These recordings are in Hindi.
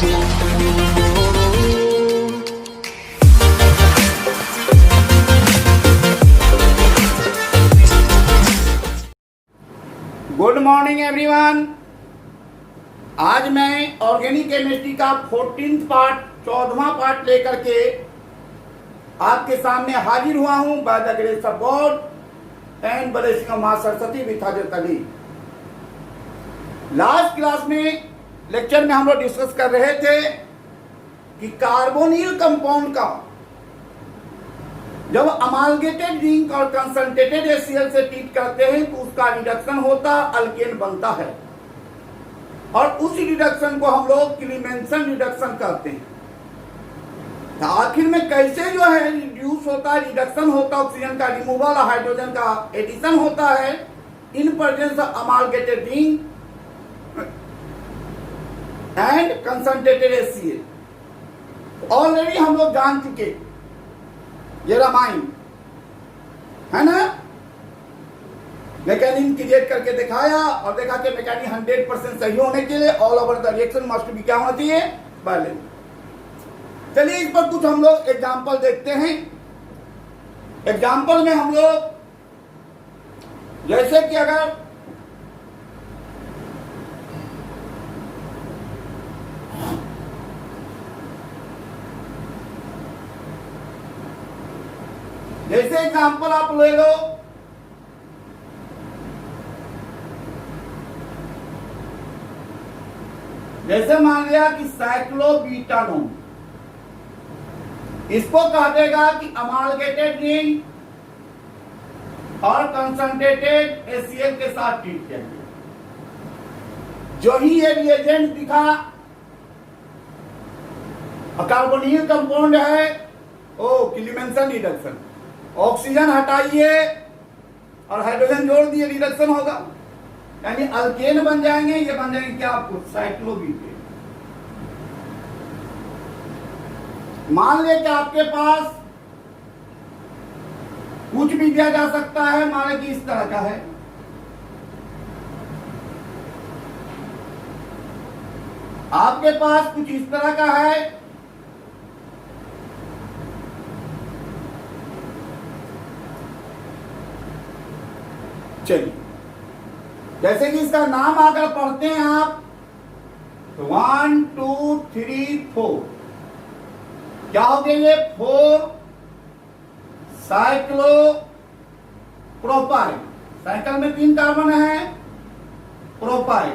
Good morning everyone. आज मैं ऑर्गेनिक केमिस्ट्री का 14th पार्ट 14वां पार्ट लेकर के आपके सामने हाजिर हुआ हूं by the grace of God and blessing of मां Saraswati with Hazrat Ali. Last class में लेक्चर में हम लोग डिस्कस कर रहे थे कि कार्बोनिल कंपाउंड का जब अमालगेटेड जिंक और कंसंट्रेटेड HCl से ट्रीट करते हैं तो उसका रिडक्शन होता अल्केन बनता है और उस रिडक्शन को हम लोग क्लीमेंसन रिडक्शन कहते हैं। तो आखिर में कैसे जो है रिड्यूस होता है, रिडक्शन होता है, ऑक्सीजन का रिमूवल, हाइड्रोजन का एडिशन होता है in presence of amalgamated zinc and concentrated HCl। Already हम लोग जान चुके ये रामायण है ना, मैकेनिज्म क्रिएट करके दिखाया और देखा कि मैकेनिज्म 100% सही होने के लिए all over the reaction must be क्या होना चाहिए, बैलेंस। चलिए इस पर कुछ हम लोग एग्जांपल देखते हैं। एग्जांपल में हम लोग जैसे कि अगर जैसे एग्जांपल आप ले लो, जैसे मान लिया कि साइक्लोब्यूटानोन, इसको कह देगा कि अमालगेटेड जिंक और कंसंट्रेटेड HCl के साथ ट्रीट किया गया। जो ही ये रिएजेंट दिखा कार्बोनिल कंपाउंड है, ओ क्लीमेंसन रिडक्शन, ऑक्सीजन हटाइए और हाइड्रोजन जोड़ दिए, रिडक्शन होगा, यानी अल्केन बन जाएंगे। ये बन जाएंगे क्या आपको, साइक्लोब्यूटेन। मान ले कि आपके पास कुछ भी दिया जा सकता है, मान ले कि इस तरह का है, आपके पास कुछ इस तरह का है, चलिए जैसे कि इसका नाम अगर पढ़ते हैं आप 1 2 3 4, क्या हो गया ये 4 साइक्लो प्रोपाइल। साइकिल में 3 कार्बन है, प्रोपाइल,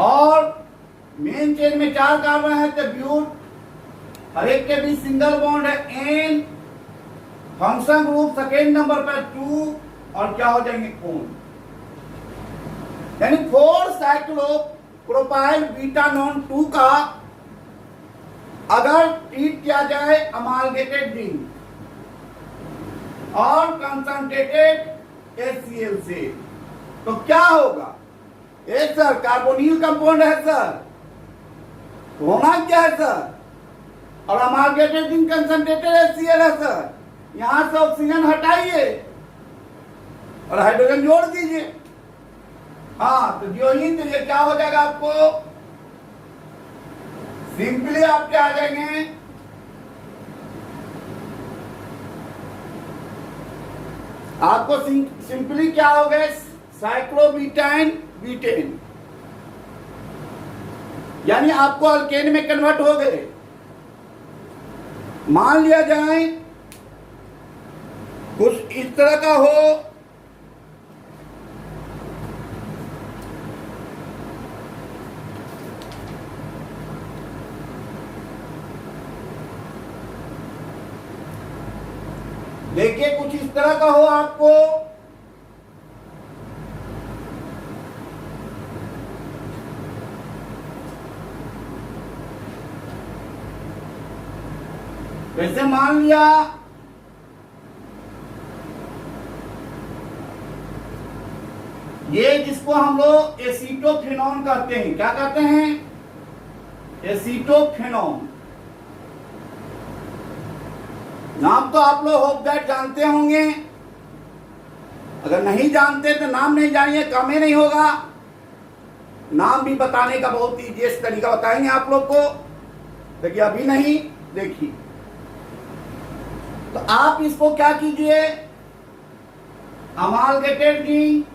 और मेन चेन में 4 कार्बन है, तो ब्यूट, हर एक के बीच सिंगल बॉन्ड है एन, फंक्शन ग्रुप सेकेंड नंबर पर 2, और क्या हो जाएंगे कौन, यानी 4 साइक्लो प्रोपाइल बीटानोन 2 का अगर ट्रीट किया जाए अमालगेटेड जिंक और कंसंट्रेटेड HCl से तो क्या होगा। ये सर कार्बोनिल कंपाउंड है सर, होना क्या है सर, और अमालगेटेड जिंक कंसंट्रेटेड HCl है सर। यहां से ऑक्सीजन हटाइए और हाइड्रोजन जोड़ दीजिए। हाँ, तो जो ही तो ये क्या हो जाएगा, आपको सिंपली आप क्या आ जाएंगे, आपको सिंपली क्या हो गए, साइक्लोब्यूटेन ब्यूटेन, यानी आपको अल्केन में कन्वर्ट हो गए। मान लिया जाए कुछ इस तरह का हो, देखिए कुछ इस तरह का हो आपको, वैसे मान लिया ये जिसको हम लोग एसीटोफेनॉन कहते हैं, क्या कहते हैं, एसीटोफेनॉन। नाम तो आप लोग होप दैट जानते होंगे, अगर नहीं जानते तो नाम नहीं जानिए, काम ही नहीं होगा। नाम भी बताने का बहुत ईजीएस्ट तरीका बताएंगे आप लोग को, देखिए अभी नहीं, देखिए। तो आप इसको क्या कीजिए, अमालगेटेड जिंक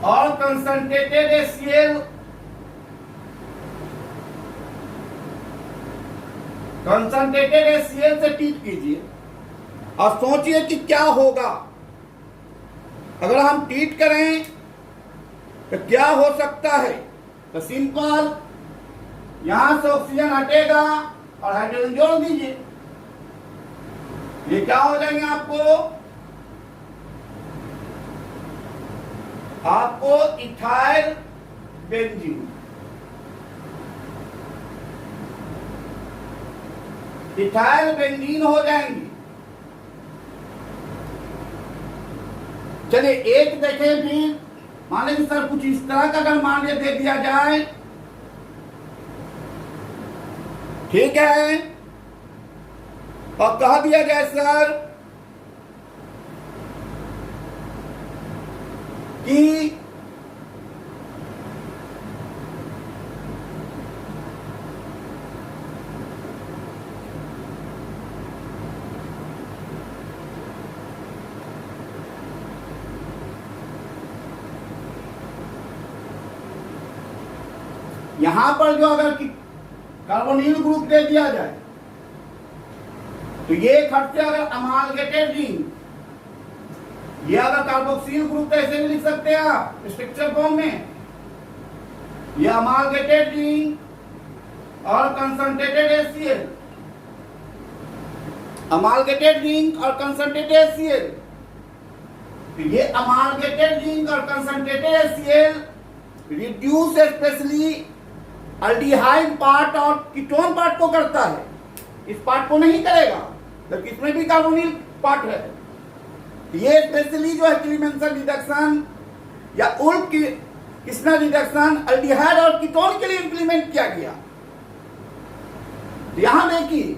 और कंसंट्रेटेड HCl, कंसंट्रेटेड HCl से ट्रीट कीजिए और सोचिए कि क्या होगा अगर हम ट्रीट करें तो क्या हो सकता है। तो सिंपल, यहां से ऑक्सीजन हटेगा और हाइड्रोजन जोड़ दीजिए, ये क्या हो जाएंगे आपको इथाइल बेंजीन, इथाइल बेंजीन हो जाएंगी। चलिए एक देखें फिर, मान लीजिए सर कुछ इस तरह का अगर मान लिया दे दिया जाए, ठीक है, और कह दिया जाए सर कि यहां पर जो अगर कार्बोनिल ग्रुप दे दिया जाए तो ये खर्चे अगर अमालगेटेड जिंक, ये अगर कार्बोक्सिल ग्रुप तो ऐसे भी लिख सकते हैं आप स्ट्रक्चर फॉर्म में, ये अमालगेटेड जिंक और कंसंट्रेटेड HCl, अमालगेटेड जिंक और कंसंट्रेटेड HCl। तो ये अमालगेटेड जिंक और concentrated HCl reduce specially aldehyde part और कीटोन पार्ट को करता है, इस पार्ट को नहीं करेगा, जबकि इसमें भी कार्बोनिल पार्ट है। ये स्पेशली जो है क्लीमेंसन रिडक्शन या उल्फ किस्ना रिडक्शन अल्डिहाइड और कीटोन के लिए इंप्लीमेंट किया गया। यहां देखिए,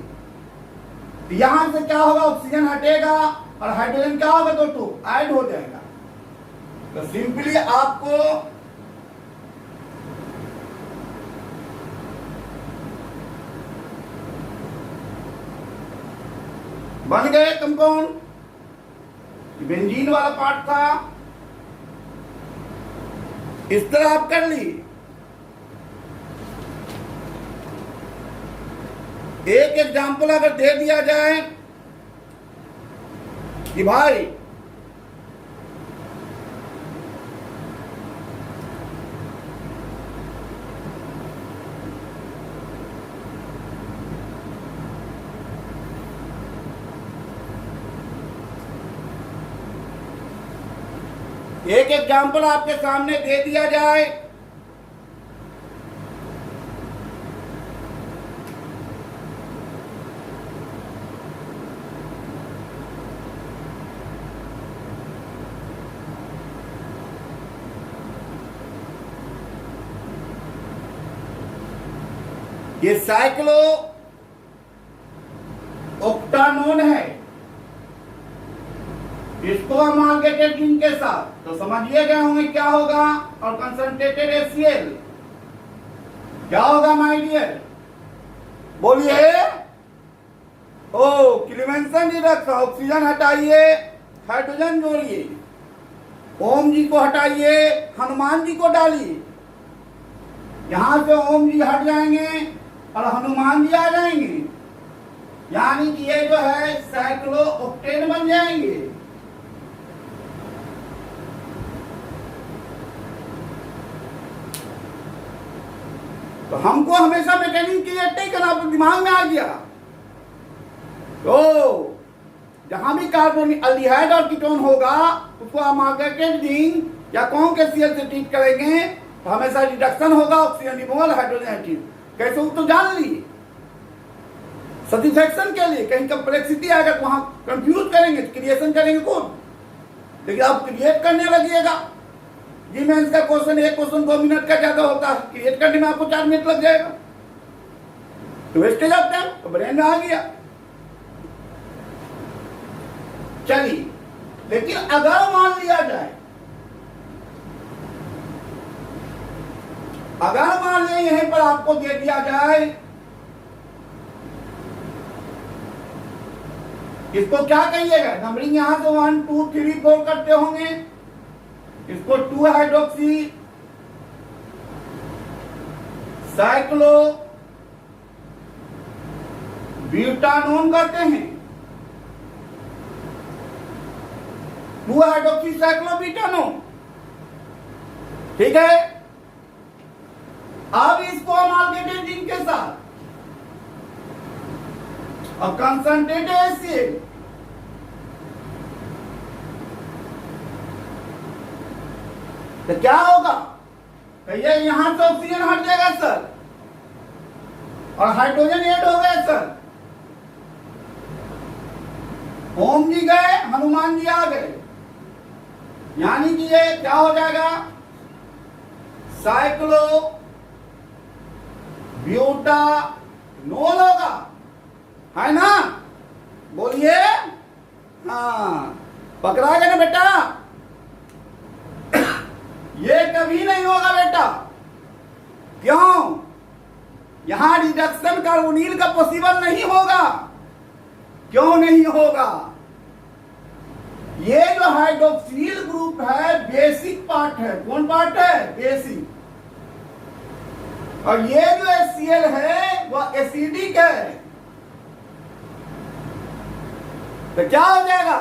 यहां से क्या होगा, ऑक्सीजन हटेगा और हाइड्रोजन क्या होगा, दो ऐड हो जाएगा। तो सिंपली आपको बन गए कंपाउंड, बेंजीन वाला पार्ट था, इस तरह आप कर ली। एक एग्जांपल अगर दे दिया जाए कि भाई एक एग्जांपल आपके सामने दे दिया जाए, ये साइक्लो ऑक्टानोन है, इसको अमालगेटेड जिंक के साथ, तो समझिए गए होंगे क्या होगा, और कंसंट्रेटेड HCl क्या होगा माय डियर, बोलिए। ओ क्लीमेंसन रिडक्शन, ऑक्सीजन हटाइए, हाइड्रोजन जोड़िए, ओम जी को हटाइए, हनुमान जी को डालिए, यहां से ओम जी हट जाएंगे और हनुमान जी आ जाएंगे, यानी कि ये जो है साइक्लो ऑक्टेन बन जाएंगे। तो हमको हमेशा मैकेनिक क्लियर करना दिमाग में आ गया। तो जहां भी कार्बन अल्डिहाइड और कीटोन होगा उसको अमालगेटेड जिंक या कौन के HCl से ट्रीट करेंगे तो हमेशा रिडक्शन होगा, ऑक्सीजन रिमूवल, हाइड्रोजन एक्टिव। कैसे वो तो जान ली, सैटिस्फैक्शन के लिए कहीं कम्प्लेक्सिटी आएगा तो वहां कंफ्यूज करेंगे, क्रिएशन करेंगे खुद, लेकिन आप क्रिएट करने लगिएगा। जी मेंस का क्वेश्चन, एक क्वेश्चन 2 मिनट का ज्यादा होता है, क्रिएट करने में आपको 4 मिनट लग जाएगा, तो वेस्टेज ऑफ टाइम तो ब्रेन में आ गया। चलिए, लेकिन अगर मान लिया जाए अगर मान लें यहीं पर आपको दे दिया जाए, इसको क्या कहिएगा? नंबरिंग यहां से 1 2 3 4 करते होंगे। इसको 2 हाइड्रोक्सी साइक्लो ब्यूटानोन करते हैं। 2 हाइड्रोक्सी साइक्लो ब्यूटानोन, ठीक है। अब इसको अमालगेटेड जिंक के साथ और कंसंट्रेटेड HCl, तो क्या होगा? तो ये यहां से ऑक्सीजन हट जाएगा सर, और हाइड्रोजन ऐड हो गया सर। ओम जी गए, हनुमान जी आ गए, यानी कि ये क्या हो जाएगा? साइक्लो ब्यूटानोल होगा, है ना? बोलिए। हाँ, पकड़ा गया ना बेटा? ये कभी नहीं होगा बेटा। क्यों? यहां रिडक्शन कार्बोनिल का पॉसिबल नहीं होगा। क्यों नहीं होगा? ये जो हाइड्रोक्सिल ग्रुप है बेसिक पार्ट है। कौन पार्ट है? बेसिक। और ये जो HCl है वह एसिडिक है। तो क्या हो जाएगा?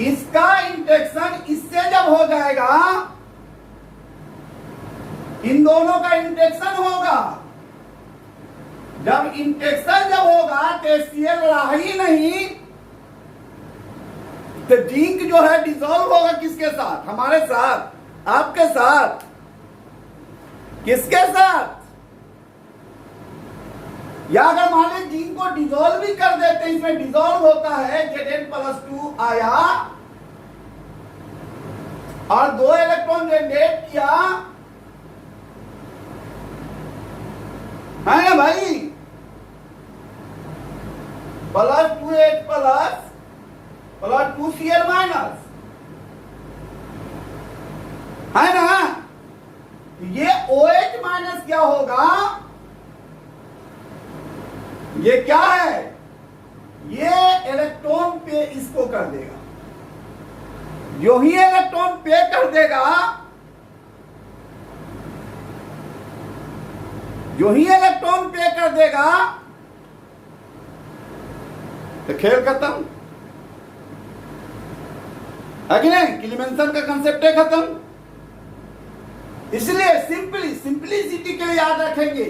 इसका इंटरेक्शन इससे जब हो जाएगा, इन दोनों का इंटरेक्शन होगा। जब इंटरेक्शन जब होगा तो HCl रहा ही नहीं, तो जिंक जो है डिसॉल्व होगा किसके साथ? हमारे साथ, आपके साथ। किसके साथ? या अगर मान लीजिए जिंक को डिसॉल्व भी कर देते हैं, इसमें डिसॉल्व होता है Zn+2 आया और 2 इलेक्ट्रॉन जनरेट किया, है ना भाई? +2H +2Cl-, है ना? ये OH- क्या होगा? ये क्या है? ये इलेक्ट्रॉन पे इसको कर देगा। जो ही इलेक्ट्रॉन पे कर देगा, जो ही इलेक्ट्रॉन पे कर देगा, तो खेल खत्म है कि नहीं? क्लीमेंसन का कंसेप्ट है खत्म। इसलिए सिंपलिसिटी के लिए याद रखेंगे,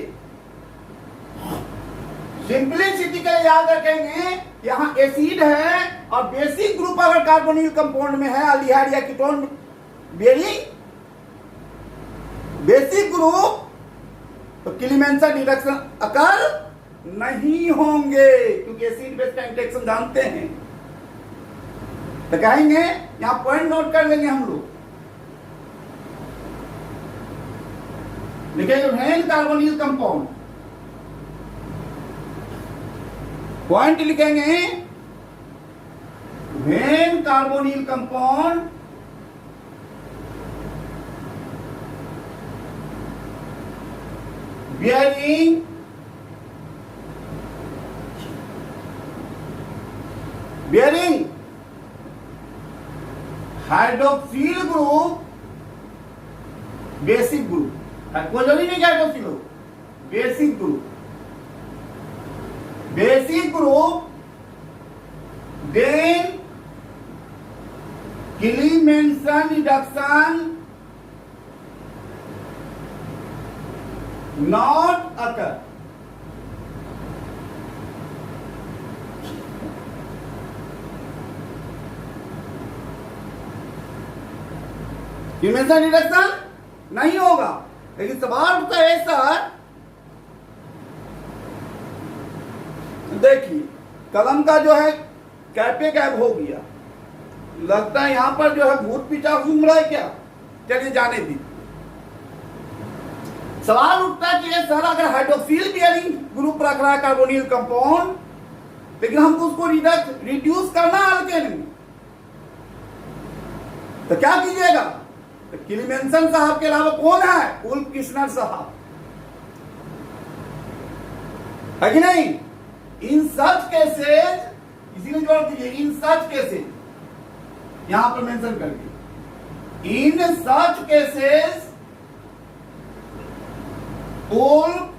सिंपलिसिटी के लिए याद रखेंगे, यहां एसिड है और बेसिक ग्रुप अगर कार्बोनिल कंपाउंड में है, अल्डिहाइड या कीटोन बेरिंग बेसिक ग्रुप, तो क्लीमेंसन रिडक्शन अकर नहीं होंगे, क्योंकि एसिड बेस का इंटरेक्शन जानते हैं। तो कहेंगे, यहां पॉइंट नोट कर लेंगे हम लोग, लिखेंगे व्हेन कार्बोनिल कंपाउंड, पॉइंट लिखेंगे when carbonyl compound bearing hydroxyl group basic group, कोई जरूरी नहीं हाइड्रोक्सिल हो, basic group, basic group, then Clemmensen reduction not occur. Clemmensen reduction नहीं होगा। लेकिन सवाल उठता है सर, देखिए कलम का जो है कैपे कैप हो गया, लगता है यहां पर जो है भूत पिचास घूम रहा है क्या? चलिए जाने दी। सवाल उठता है कि सर अगर हाइड्रोक्सिल बियरिंग ग्रुप रख रहा है कार्बोनिल कंपाउंड, लेकिन हमको उसको रिड्यूस करना अल्केन में, तो क्या कीजिएगा? तो किलीमेंसन साहब के अलावा कौन है? उल्फ किशनर साहब, है कि नहीं? इन सच केसेस, इसीलिए जोड़ दीजिए, इन सच केसेस यहां पर मेंशन कर दिए, इन such cases Ulf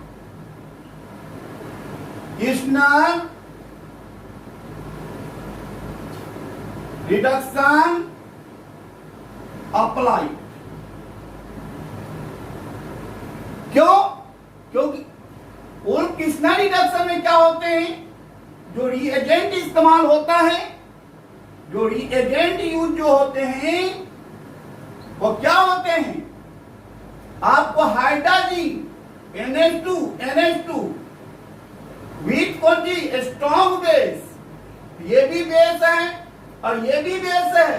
किशनर reduction apply. क्यों? क्योंकि उल्फ किशनर रिडक्शन में क्या होते हैं, जो रिएजेंट इस्तेमाल होता है, जो रिएजेंट यूज जो होते हैं वो क्या होते हैं? आपको हाइड्रोजन NH2 विथ कौन सी? स्ट्रॉन्ग बेस, ये भी बेस है और ये भी बेस है।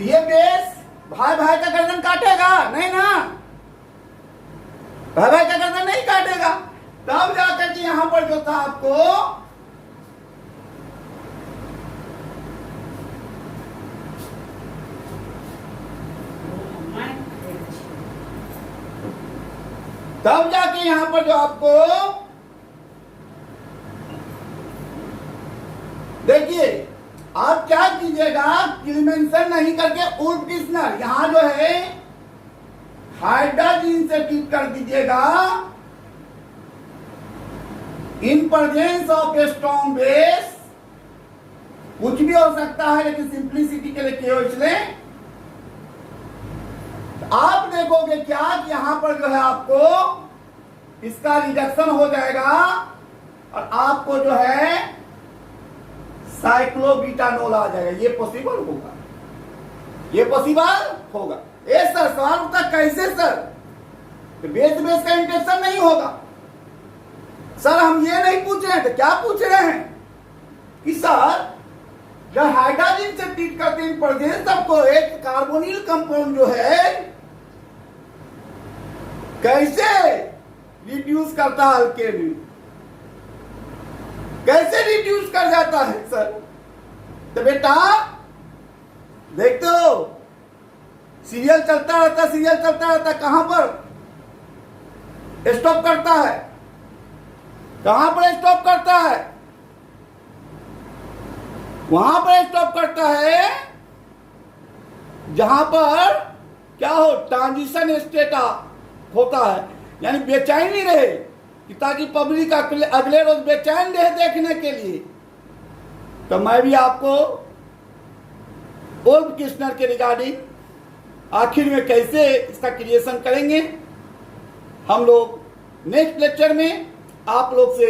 ये बेस भाई भाई का गर्दन काटेगा नहीं ना, भाई भाई का गर्दन नहीं काटेगा। तब जाकर के यहां पर जो था आपको तब जाके यहां पर जो आपको देखिए, आप क्या कीजिएगा, किलीमेंसन नहीं करके उल्फ किशनर यहां जो है हाइड्रोजन से टिक कर दीजिएगा। इन presence of a strong base, कुछ भी हो सकता है लेकिन सिंप्लिसिटी के लिए केवल इसलिए आप देखोगे क्या कि यहां पर जो है आपको इसका रिडक्शन हो जाएगा और आपको जो है साइक्लोब्यूटानोल आ जाएगा। ये पॉसिबल होगा, ये पॉसिबल होगा। ए सर सवाल उठता कैसे सर? तो बेस बेस का इंटेक्शन नहीं होगा सर। हम ये नहीं पूछ रहे हैं तो क्या पूछ रहे हैं कि सर जब हाइड्रोजन से ट्रीट करते हैं प्रेजेंस आपको एक कार्बोनिल कंपाउंड जो है कैसे रिड्यूस करता है अल्केन, कैसे रिड्यूस कर जाता है सर? तो बेटा देखते हो सीरियल चलता रहता, सीरियल चलता रहता, कहां पर स्टॉप करता है? कहां पर स्टॉप करता है? वहां पर स्टॉप करता है जहां पर क्या हो, ट्रांजिशन स्टेट होता है, यानी बेचैनी रहे कि ताकि पब्लिक अगले रोज बेचैन रहे देखने के लिए। तो मैं भी आपको उल्फ किशनर के रिगार्डिंग आखिर में कैसे इसका क्रिएशन करेंगे हम लोग नेक्स्ट लेक्चर में आप लोग से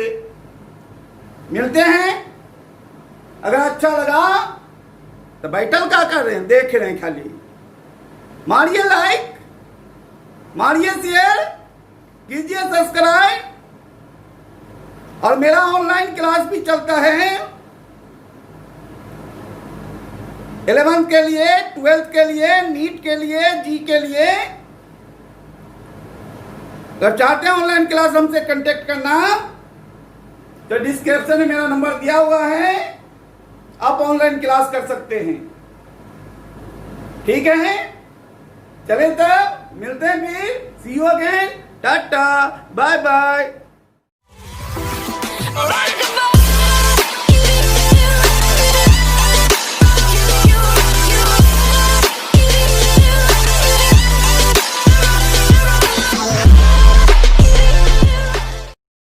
मिलते हैं। अगर अच्छा लगा तो बैठल क्या कर रहे हैं, देख रहे हैं खाली? मारिए लाइक, मारिए शेयर, कीजिए सब्सक्राइब। और मेरा ऑनलाइन क्लास भी चलता है 11th के लिए, 12th के लिए, नीट के लिए, जी के लिए। अगर चाहते हैं ऑनलाइन क्लास हमसे कांटेक्ट करना तो डिस्क्रिप्शन में मेरा नंबर दिया हुआ है, आप ऑनलाइन क्लास कर सकते हैं। ठीक है, चलें तब मिलते हैं फिर। See you again, tata, bye bye.